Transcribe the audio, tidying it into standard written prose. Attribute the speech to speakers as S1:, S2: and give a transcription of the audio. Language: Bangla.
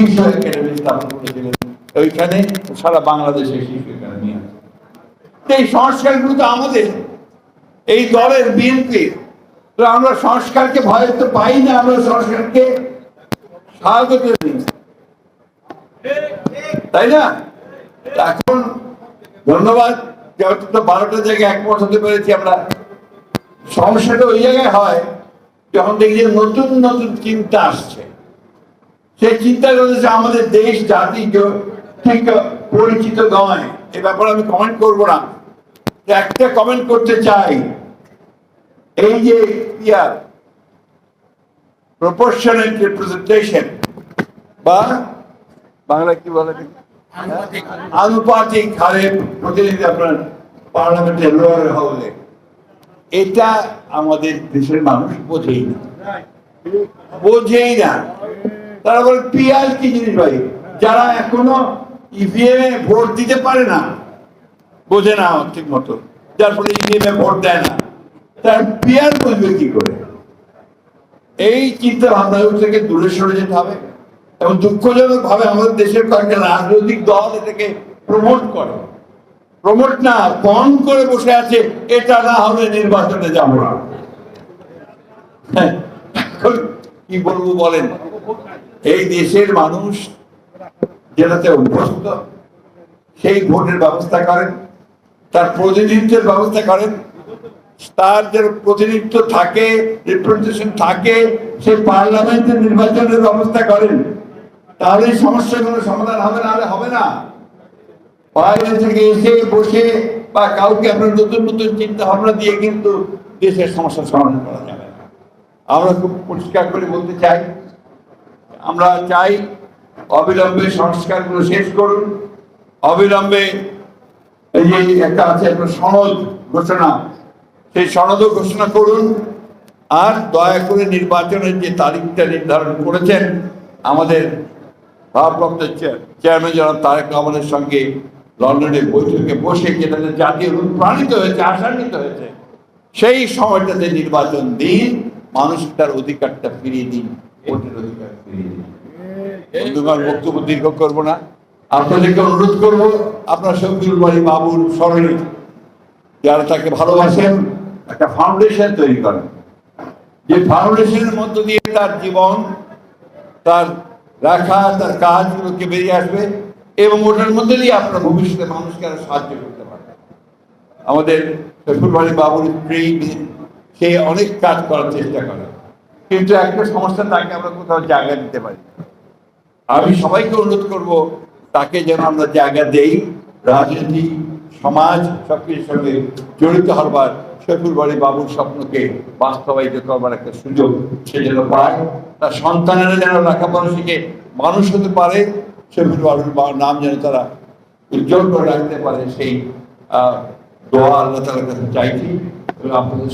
S1: শিশু একাডেমি স্থাপন করেছিলেন, ওইখানে সারা বাংলাদেশের শিশু একাডেমি আছে। এই সংস্কারগুলো তো আমাদের এই দলের বিএনপির। তো আমরা সংস্কারকে ভয় তো পাই না, আমরা সংস্কারকে স্বাগত করি, তাই না? এখন ধন্যবাদ, যেহেতু 12টা জায়গায় একমত হতে পেরেছি আমরা। সমস্যাটা ওই জায়গায় হয় যখন দেখি যে নতুন নতুন চিন্তা আসছে, সেই চিন্তা করতেছে আমাদের দেশ জাতি ঠিক পরিচিত নয়। এ ব্যাপারে আমি কমেন্ট করবো না, একটা কমেন্ট করতে চাই। এই যে প্রপোর্শনাল রিপ্রেজেন্টেশন বা বাংলা কি বলে, আনুপাতিক হারে প্রতিনিধি আপনার পার্লামেন্টের লোয়ার হাউসে, এটা আমাদের দেশের মানুষ বোঝেই না। তারা বলে পিয়ার কি জিনিস ভাই? যারা এখনো ইভিএম এ ভোট দিতে পারে না, বোঝে না ঠিক মতো, যার ফলে ইভিএম এ ভোট দেয় না, তার পিয়ার বুঝবে কি করে? এই চিন্তা ভাবনা থেকে দূরে সরে যেতে হবে। এবং দুঃখজনক ভাবে আমাদের দেশের কয়েকটা রাজনৈতিক দল এটাকে প্রমোট না বন করে বসে আছে, এটা না হলে নির্বাচনে যাব না। কি বলবো বলেন? এই দেশের মানুষ যেটাতে অভ্যস্ত, সেই ভোটের ব্যবস্থা করেন, তার প্রতিনিধিত্বের ব্যবস্থা করেন, তার যে প্রতিনিধিত্ব থাকে, রিপ্রেজেন্টেশন থাকে, সেই পার্লামেন্টের নির্বাচনের ব্যবস্থা করেন, তাহলে এই সমস্যাগুলো সমাধান হবে, না হলে হবে না। বাইরে থেকে এসে বসে বা কাউকে আপনার নতুন নতুন চিন্তা ভাবনা দিয়ে কিন্তু দেশের সমস্যার সমাধান করা যাবে না। আমরা খুব পরিষ্কার করে বলতে চাই, আমরা চাই অবিলম্বে সংস্কারগুলো শেষ করুন, অবিলম্বে এই যে একটা আছে একটা সনদ ঘোষণা, সেই সনদও ঘোষণা করুন। আর দয়া করে নির্বাচনের যে তারিখটা নির্ধারণ করেছেন আমাদের ভারপ্রাপ্ত চেয়ারম্যান জনাব তারেক রহমানের সঙ্গে লন্ডনে বৈঠকে বসে, যেটা জাতীয় অনুপ্রাণিত হয়েছে, আশান্বিত হয়েছে, সেই সময়টাতে নির্বাচন দিন, মানুষ তার অধিকারটা ফিরিয়ে দিন, ভোটের অধিকার ফিরিয়ে দিন। বন্ধুগণ, বক্তব্য দীর্ঘ করবো না, আপনাদেরকে অনুরোধ করব, আপনার শফিউল বারী বাবুর স্মরণে যারা তাকে ভালোবাসেন একটা ফাউন্ডেশন তৈরি করেন, যে ফাউন্ডেশনের মধ্য দিয়ে তার জীবন, তার রাখা, তার কাজগুলোকে বেরিয়ে আসবে, এবং ওটার মধ্যে দিয়ে আপনার ভবিষ্যতে মানুষকে আরো সাহায্য করতে পারবে। আমাদের শফিউল বারী বাবুর স্ত্রী, সে অনেক কাজ করার চেষ্টা করে, কিন্তু একটা সমস্যা, তাকে আমরা কোথাও জায়গা দিতে পারি। আমি সবাইকে অনুরোধ করব, তাকে যেন আমরা জায়গা দেই, রাজনীতি, সমাজ সবকিছুর সঙ্গে জড়িত হবার, শফিউল বারী বাবুর স্বপ্নকে বাস্তবায়িত করবার একটা সুযোগ সে যেন পায়, তার সন্তানেরা যেন লেখাপড়া শিখে মানুষ হতে পারে, শফিউল বাবুর নাম যেন তারা উজ্জ্বল করে রাখতে পারে, সেই দোয়া আল্লাহ তাআলার কাছে চাইছি। আপনাদের